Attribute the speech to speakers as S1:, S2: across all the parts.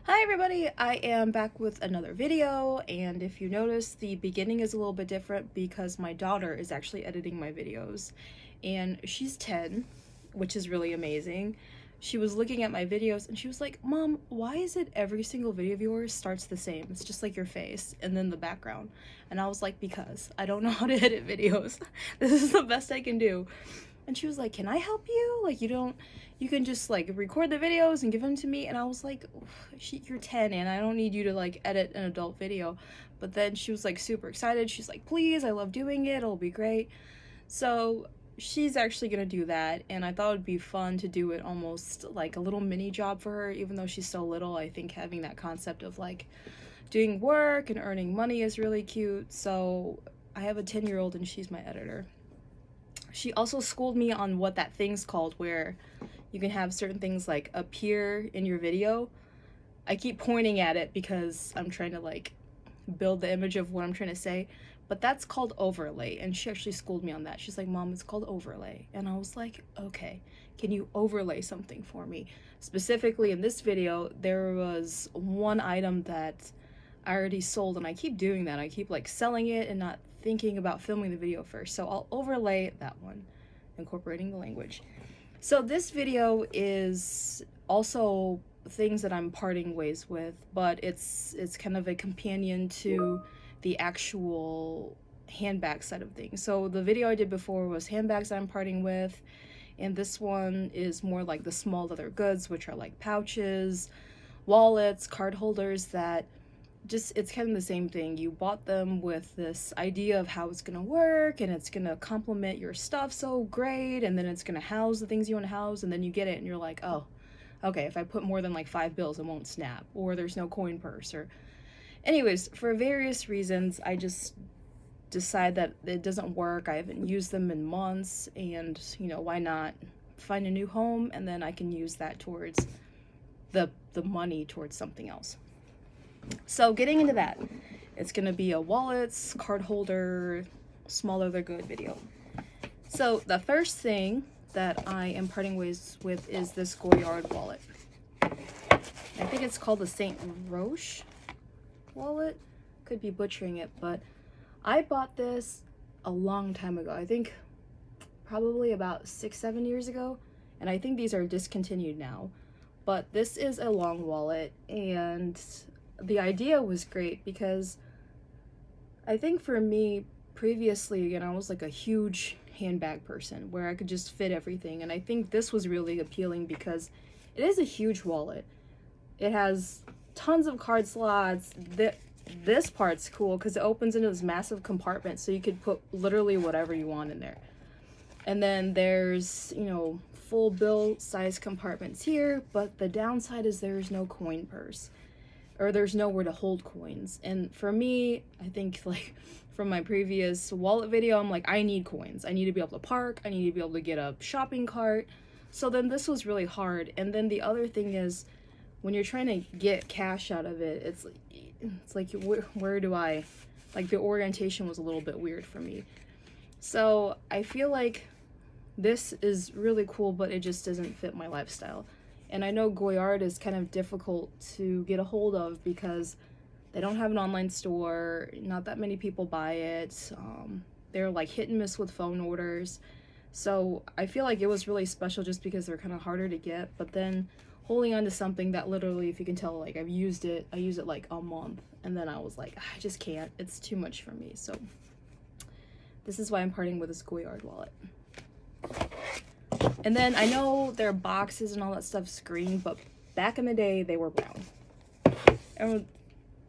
S1: Hi everybody, I am back with another video, and if you notice, the beginning is a little bit different because my daughter is actually editing my videos, and she's 10, which is really amazing. She was looking at my videos and she was like, "Mom, why is it every single video of yours starts the same? It's just like your face and then the background." And I was like, "Because I don't know how to edit videos. This is the best I can do." And she was like, "Can I help you? Like, you can just like record the videos and give them to me." And I was like, "You're 10 and I don't need you to like edit an adult video." But then she was like super excited. She's like, "Please, I love doing it. It'll be great." So she's actually gonna do that. And I thought it would be fun to do it almost like a little mini job for her, even though she's so little. I think having that concept of like doing work and earning money is really cute. So I have a 10-year-old and she's my editor. She also schooled me on what that thing's called where you can have certain things like appear in your video. I keep pointing at it because I'm trying to like build the image of what I'm trying to say, but that's called overlay, and she actually schooled me on that. She's like, "Mom, it's called overlay." And I was like, "Okay, can you overlay something for me?" Specifically in this video, there was one item that I already sold, and I keep doing that. I keep like selling it and not thinking about filming the video first. So I'll overlay that one, incorporating the language. So this video is also things that I'm parting ways with, but it's kind of a companion to the actual handbag side of things. So the video I did before was handbags that I'm parting with, and this one is more like the small leather goods, which are like pouches, wallets, card holders that just, it's kind of the same thing. You bought them with this idea of how it's gonna work and it's gonna complement your stuff so great, and then it's gonna house the things you want to house, and then you get it and you're like, "Oh, okay, if I put more than like 5 bills it won't snap," or there's no coin purse, or anyways, for various reasons I just decide that it doesn't work. I haven't used them in months, and why not find a new home, and then I can use that towards the money towards something else. So getting into that, it's gonna be a wallets, card holder, small leather good video. So the first thing that I am parting ways with is this Goyard wallet. I think it's called the Saint Roche wallet. Could be butchering it, but I bought this a long time ago. I think probably about 6-7 years ago, and I think these are discontinued now. But this is a long wallet, and the idea was great because I think for me previously, I was like a huge handbag person where I could just fit everything, and I think this was really appealing because it is a huge wallet. It has tons of card slots. This part's cool because it opens into this massive compartment, so you could put literally whatever you want in there. And then there's, full bill size compartments here, but the downside is there's no coin purse, or there's nowhere to hold coins. And for me, I think like from my previous wallet video, I'm like, I need coins. I need to be able to park. I need to be able to get a shopping cart. So then this was really hard. And then the other thing is, when you're trying to get cash out of it, it's like where do I, like, the orientation was a little bit weird for me. So I feel like this is really cool, but it just doesn't fit my lifestyle. And I know Goyard is kind of difficult to get a hold of because they don't have an online store. Not that many people buy it. They're like hit and miss with phone orders. So I feel like it was really special just because they're kind of harder to get. But then holding on to something that literally, if you can tell, like I use it like a month, and then I was like, I just can't. It's too much for me. So this is why I'm parting with this Goyard wallet. And then I know their boxes and all that stuff's green, but back in the day they were brown.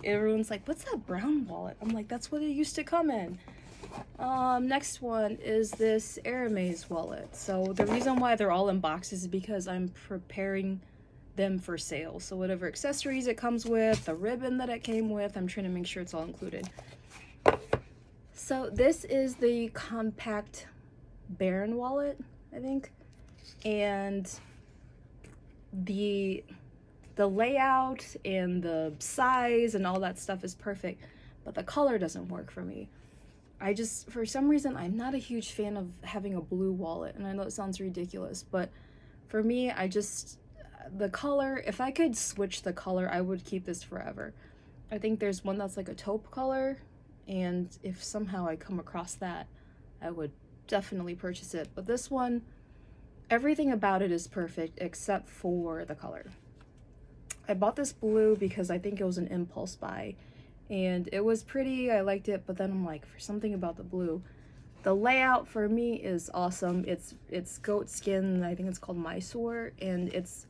S1: Everyone's like, "What's that brown wallet?" I'm like, that's what it used to come in. Next one is this Hermes wallet. So the reason why they're all in boxes is because I'm preparing them for sale. So whatever accessories it comes with, the ribbon that it came with, I'm trying to make sure it's all included. So this is the compact Baron wallet, I think. And the layout and the size and all that stuff is perfect, but the color doesn't work for me. For some reason, I'm not a huge fan of having a blue wallet, and I know it sounds ridiculous, but for me, the color, if I could switch the color, I would keep this forever. I think there's one that's like a taupe color, and if somehow I come across that, I would definitely purchase it. But this one, everything about it is perfect except for the color. I bought this blue because I think it was an impulse buy, and it was pretty, I liked it, but then I'm like, for something about the blue. The layout for me is awesome. It's goat skin, I think it's called Mysore, and it's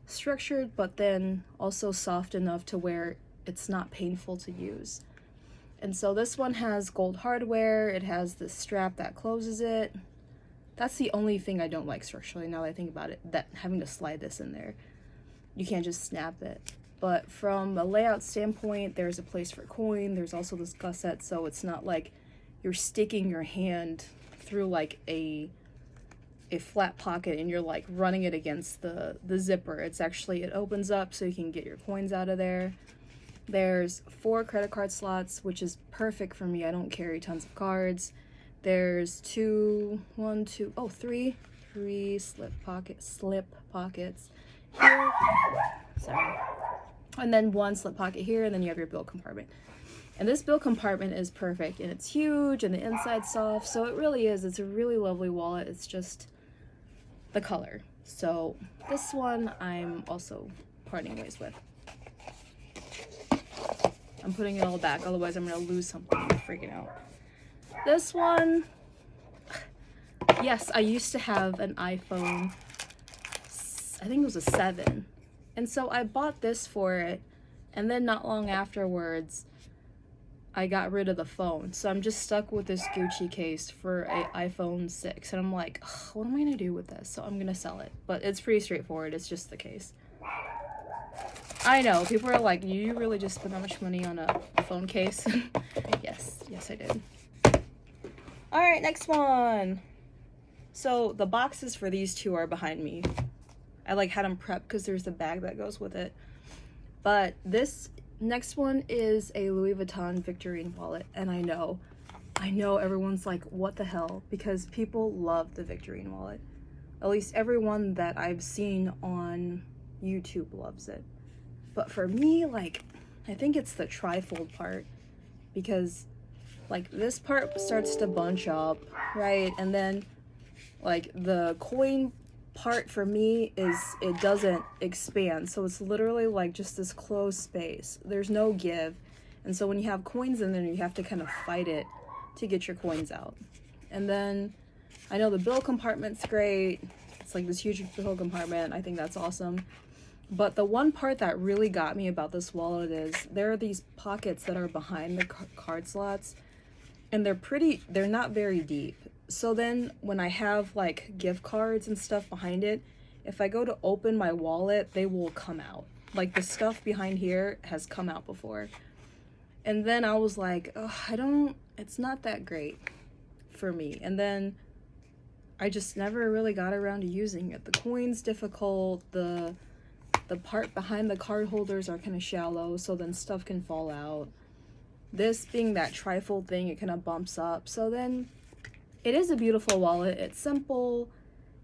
S1: structured but then also soft enough to where it's not painful to use. And so this one has gold hardware, it has this strap that closes it. That's the only thing I don't like structurally now that I think about it, that having to slide this in there. You can't just snap it. But from a layout standpoint, there's a place for coin, there's also this gusset, so it's not like you're sticking your hand through like a flat pocket and you're like running it against the zipper. It's actually, it opens up so you can get your coins out of there. There's 4 credit card slots, which is perfect for me. I don't carry tons of cards. There's 3 slip pockets here. Sorry. And then 1 slip pocket here, and then you have your bill compartment. And this bill compartment is perfect, and it's huge, and the inside's soft, so it really is. It's a really lovely wallet. It's just the color. So this one I'm also parting ways with. I'm putting it all back, otherwise I'm gonna lose something. I'm freaking out. This one, yes, I used to have an iPhone, I think it was a 7. And so I bought this for it, and then not long afterwards, I got rid of the phone. So I'm just stuck with this Gucci case for an iPhone 6. And I'm like, what am I gonna do with this? So I'm gonna sell it. But it's pretty straightforward, it's just the case. I know, people are like, you really just spent that much money on a phone case? Yes I did. Alright, next one. So the boxes for these 2 are behind me. I like had them prepped because there's the bag that goes with it. But this next one is a Louis Vuitton Victorine wallet, and I know everyone's like, what the hell? Because people love the Victorine wallet. At least everyone that I've seen on YouTube loves it. But for me, like, I think it's the trifold part, because like this part starts to bunch up, right? And then like the coin part for me is, it doesn't expand, so it's literally like just this closed space. There's no give, and so when you have coins in there, you have to kind of fight it to get your coins out. And then I know the bill compartment's great. It's like this huge bill compartment. I think that's awesome. But the one part that really got me about this wallet is there are these pockets that are behind the card slots, and they're not very deep. So then when I have like gift cards and stuff behind it, if I go to open my wallet, they will come out. Like the stuff behind here has come out before. And then I was like, it's not that great for me. And then I just never really got around to using it. The coin's difficult, the part behind the card holders are kind of shallow, so then stuff can fall out. This being that trifold thing, it kind of bumps up. So then it is a beautiful wallet. It's simple,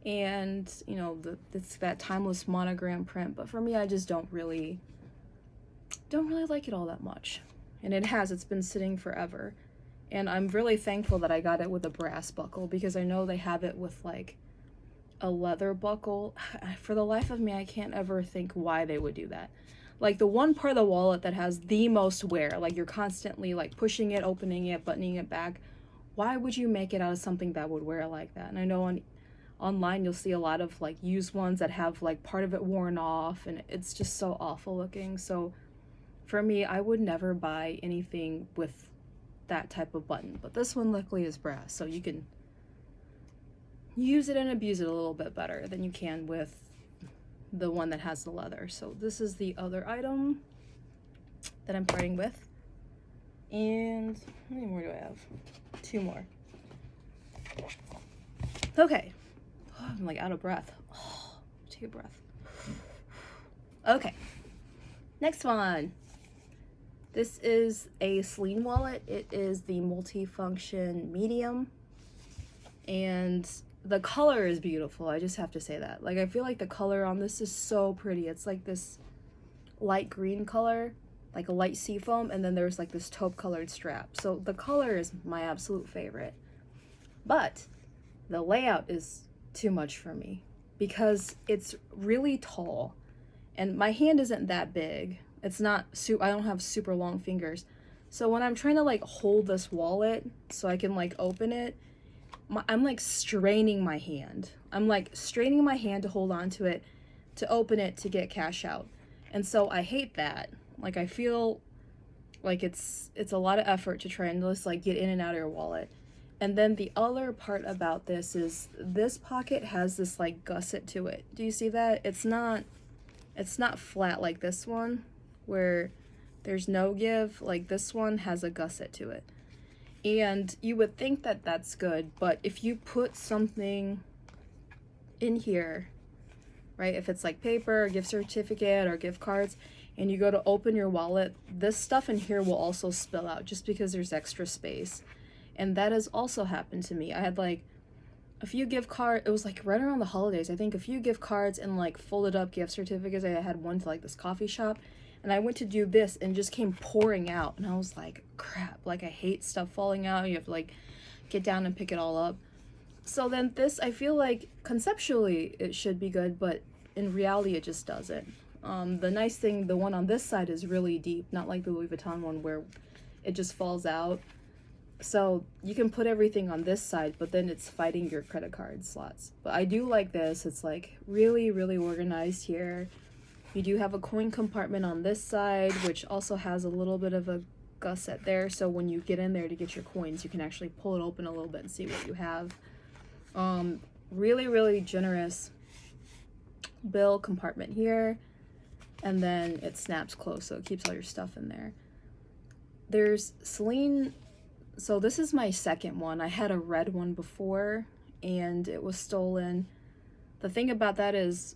S1: and you know, it's that timeless monogram print, but for me, I just don't really like it all that much. And it's been sitting forever. And I'm really thankful that I got it with a brass buckle, because I know they have it with like a leather buckle. For the life of me, I can't ever think why they would do that. Like the one part of the wallet that has the most wear, like you're constantly like pushing it, opening it, buttoning it back. Why would you make it out of something that would wear like that? And I know online you'll see a lot of like used ones that have like part of it worn off, and it's just so awful looking. So for me, I would never buy anything with that type of button. But this one luckily is brass, so you can use it and abuse it a little bit better than you can with the one that has the leather. So this is the other item that I'm parting with. And how many more do I have? 2 more. Okay. Oh, I'm like out of breath. Oh, take a breath. Okay. Next one. This is a Celine wallet. It is the multifunction medium. And the color is beautiful. I just have to say that. Like, I feel like the color on this is so pretty. It's like this light green color, like a light seafoam, and then there's like this taupe colored strap. So the color is my absolute favorite. But the layout is too much for me because it's really tall and my hand isn't that big. It's not I don't have super long fingers. So when I'm trying to like hold this wallet so I can like open it, I'm like straining my hand. I'm like straining my hand to hold on to it, to open it, to get cash out. And so I hate that. Like, I feel like it's a lot of effort to try and just like get in and out of your wallet. And then the other part about this is this pocket has this like gusset to it. Do you see that? It's not flat like this one where there's no give. Like, this one has a gusset to it. And you would think that that's good, but if you put something in here, right, if it's like paper, a gift certificate, or gift cards, and you go to open your wallet, this stuff in here will also spill out just because there's extra space. And that has also happened to me. I had like a few gift cards, it was like right around the holidays, I think, a few gift cards and like folded up gift certificates. I had one to like this coffee shop, and I went to do this and just came pouring out, and I was like, crap, like I hate stuff falling out. You have to like get down and pick it all up. So then this, I feel like conceptually it should be good, but in reality it just doesn't. The nice thing, the one on this side is really deep, not like the Louis Vuitton one where it just falls out. So you can put everything on this side, but then it's fighting your credit card slots. But I do like this. It's like really, really organized here. You do have a coin compartment on this side, which also has a little bit of a gusset there. So when you get in there to get your coins, you can actually pull it open a little bit and see what you have. Really, really generous bill compartment here. And then it snaps closed, so it keeps all your stuff in there. There's Celine. So this is my second one. I had a red one before and it was stolen. The thing about that is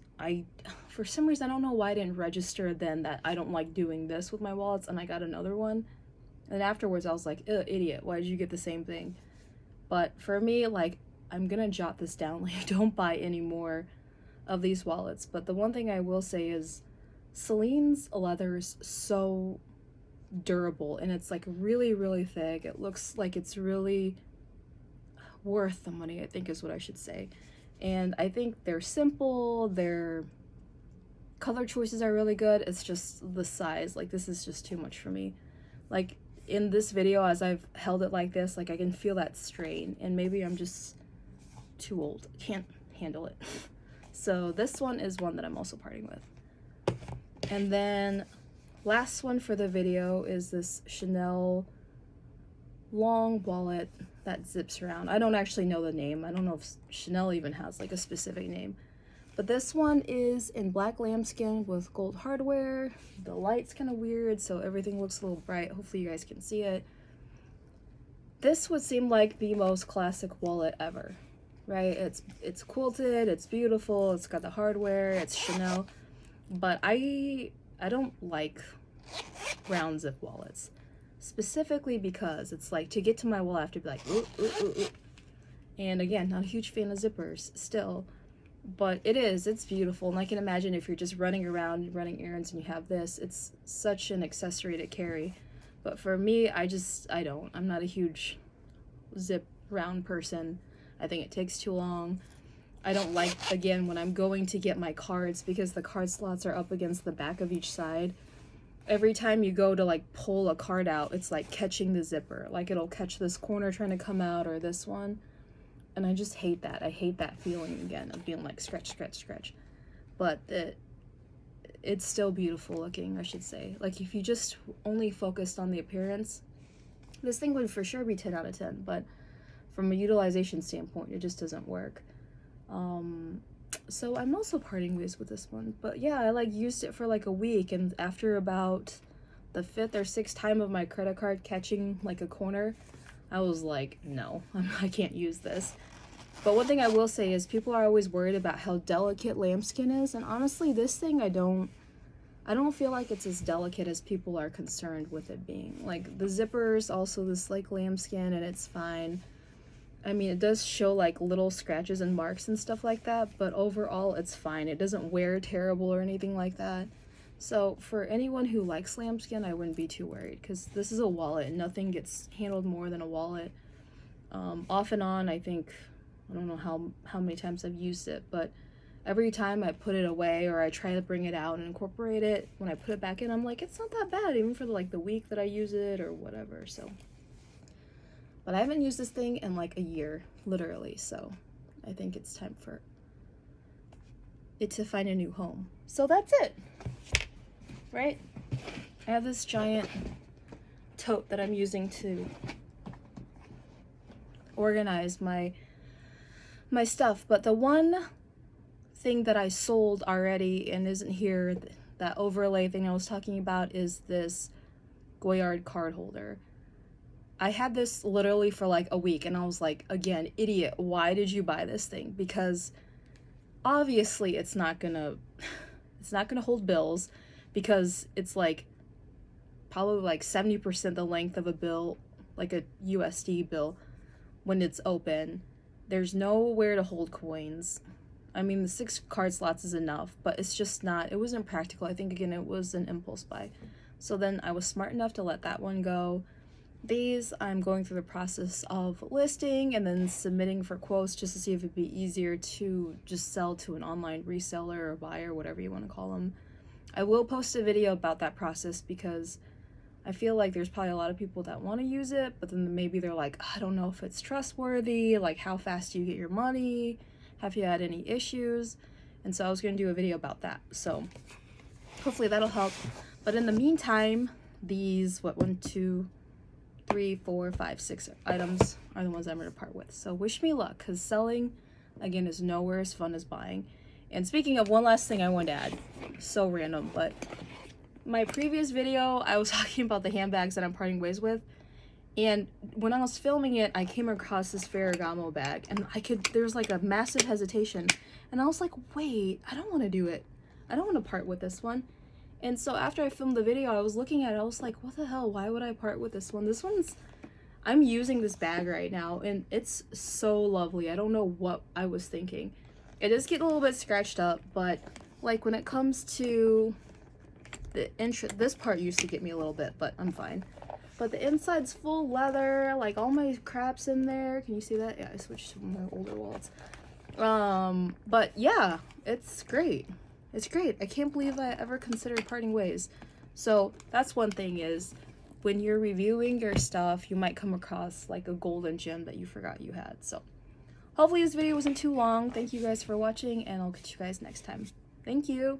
S1: for some reason, I don't know why I didn't register then that I don't like doing this with my wallets, and I got another one. And afterwards I was like, idiot, why did you get the same thing? But for me, like, I'm gonna jot this down, like, don't buy any more of these wallets. But the one thing I will say is Celine's leather is so durable, and it's like really, really thick. It looks like it's really worth the money, I think is what I should say. And I think they're simple, their color choices are really good. It's just the size, like, this is just too much for me. Like, in this video, as I've held it like this, like, I can feel that strain, and maybe I'm just too old, can't handle it. So this one is one that I'm also parting with. And then last one for the video is this Chanel long wallet that zips around. I don't actually know the name. I don't know if Chanel even has like a specific name. But this one is in black lambskin with gold hardware. The light's kind of weird, so everything looks a little bright. Hopefully you guys can see it. This would seem like the most classic wallet ever, right? It's quilted, it's beautiful, it's got the hardware, it's Chanel. But I don't like round zip wallets. Specifically because it's like, to get to my wallet I have to be like, ooh, ooh, ooh, ooh. And again, not a huge fan of zippers still, but it's beautiful. And I can imagine if you're just running around, running errands, and you have this, it's such an accessory to carry. But for me, I'm not a huge zip round person. I think it takes too long. I don't like, again, when I'm going to get my cards, because the card slots are up against the back of each side. Every time you go to like pull a card out, it's like catching the zipper. Like, it'll catch this corner trying to come out, or this one. And I just hate that. I hate that feeling again of being like stretch, stretch, stretch. But it's still beautiful looking, I should say. Like, if you just only focused on the appearance, this thing would for sure be 10 out of 10. But from a utilization standpoint, it just doesn't work. So I'm also parting ways with this one. But yeah, I like used it for like a week, and after about the 5th or 6th time of my credit card catching like a corner, I was like, no, I can't use this. But one thing I will say is people are always worried about how delicate lambskin is, and honestly, this thing I don't feel like it's as delicate as people are concerned with it being. Like, the zipper is also this like lambskin, and it's fine. I mean, it does show like little scratches and marks and stuff like that, but overall it's fine. It doesn't wear terrible or anything like that. So for anyone who likes lambskin, I wouldn't be too worried, because this is a wallet and nothing gets handled more than a wallet. Off and on, I think, I don't know how many times I've used it, but every time I put it away or I try to bring it out and incorporate it, when I put it back in, I'm like, it's not that bad, even for the week that I use it or whatever. So, but I haven't used this thing in like a year, literally, so I think it's time for it to find a new home. So that's it, right? I have this giant tote that I'm using to organize my stuff, but the one thing that I sold already and isn't here, that overlay thing I was talking about, is this Goyard card holder. I had this literally for like a week and I was like, again, idiot, why did you buy this thing? Because obviously it's not gonna hold bills, because it's like probably like 70% the length of a bill, like a USD bill, when it's open. There's nowhere to hold coins. I mean, the 6 card slots is enough, but it's just not, it wasn't practical. I think, again, it was an impulse buy. So then I was smart enough to let that one go. These, I'm going through the process of listing and then submitting for quotes, just to see if it'd be easier to just sell to an online reseller or buyer, whatever you want to call them. I will post a video about that process, because I feel like there's probably a lot of people that want to use it, but then maybe they're like, I don't know if it's trustworthy, like how fast do you get your money? Have you had any issues? And so I was going to do a video about that. So hopefully that'll help. But in the meantime, these, 1, 2, 3, 4, 5, 6 items are the ones I'm going to part with. So wish me luck, because selling, again, is nowhere as fun as buying. And speaking of, one last thing I wanted to add, so random, but my previous video, I was talking about the handbags that I'm parting ways with. And when I was filming it, I came across this Ferragamo bag, and there's like a massive hesitation. And I was like, wait, I don't want to do it. I don't want to part with this one. And so after I filmed the video, I was looking at it, I was like, what the hell? Why would I part with this one? I'm using this bag right now, and it's so lovely. I don't know what I was thinking. It does get a little bit scratched up, but like when it comes to the this part used to get me a little bit, but I'm fine. But the inside's full leather, like all my crap's in there. Can you see that? Yeah, I switched to one of my older wallets. But yeah, it's great. It's great. I can't believe I ever considered parting ways. So that's one thing, is when you're reviewing your stuff, you might come across like a golden gem that you forgot you had. So hopefully this video wasn't too long. Thank you guys for watching, and I'll catch you guys next time. Thank you.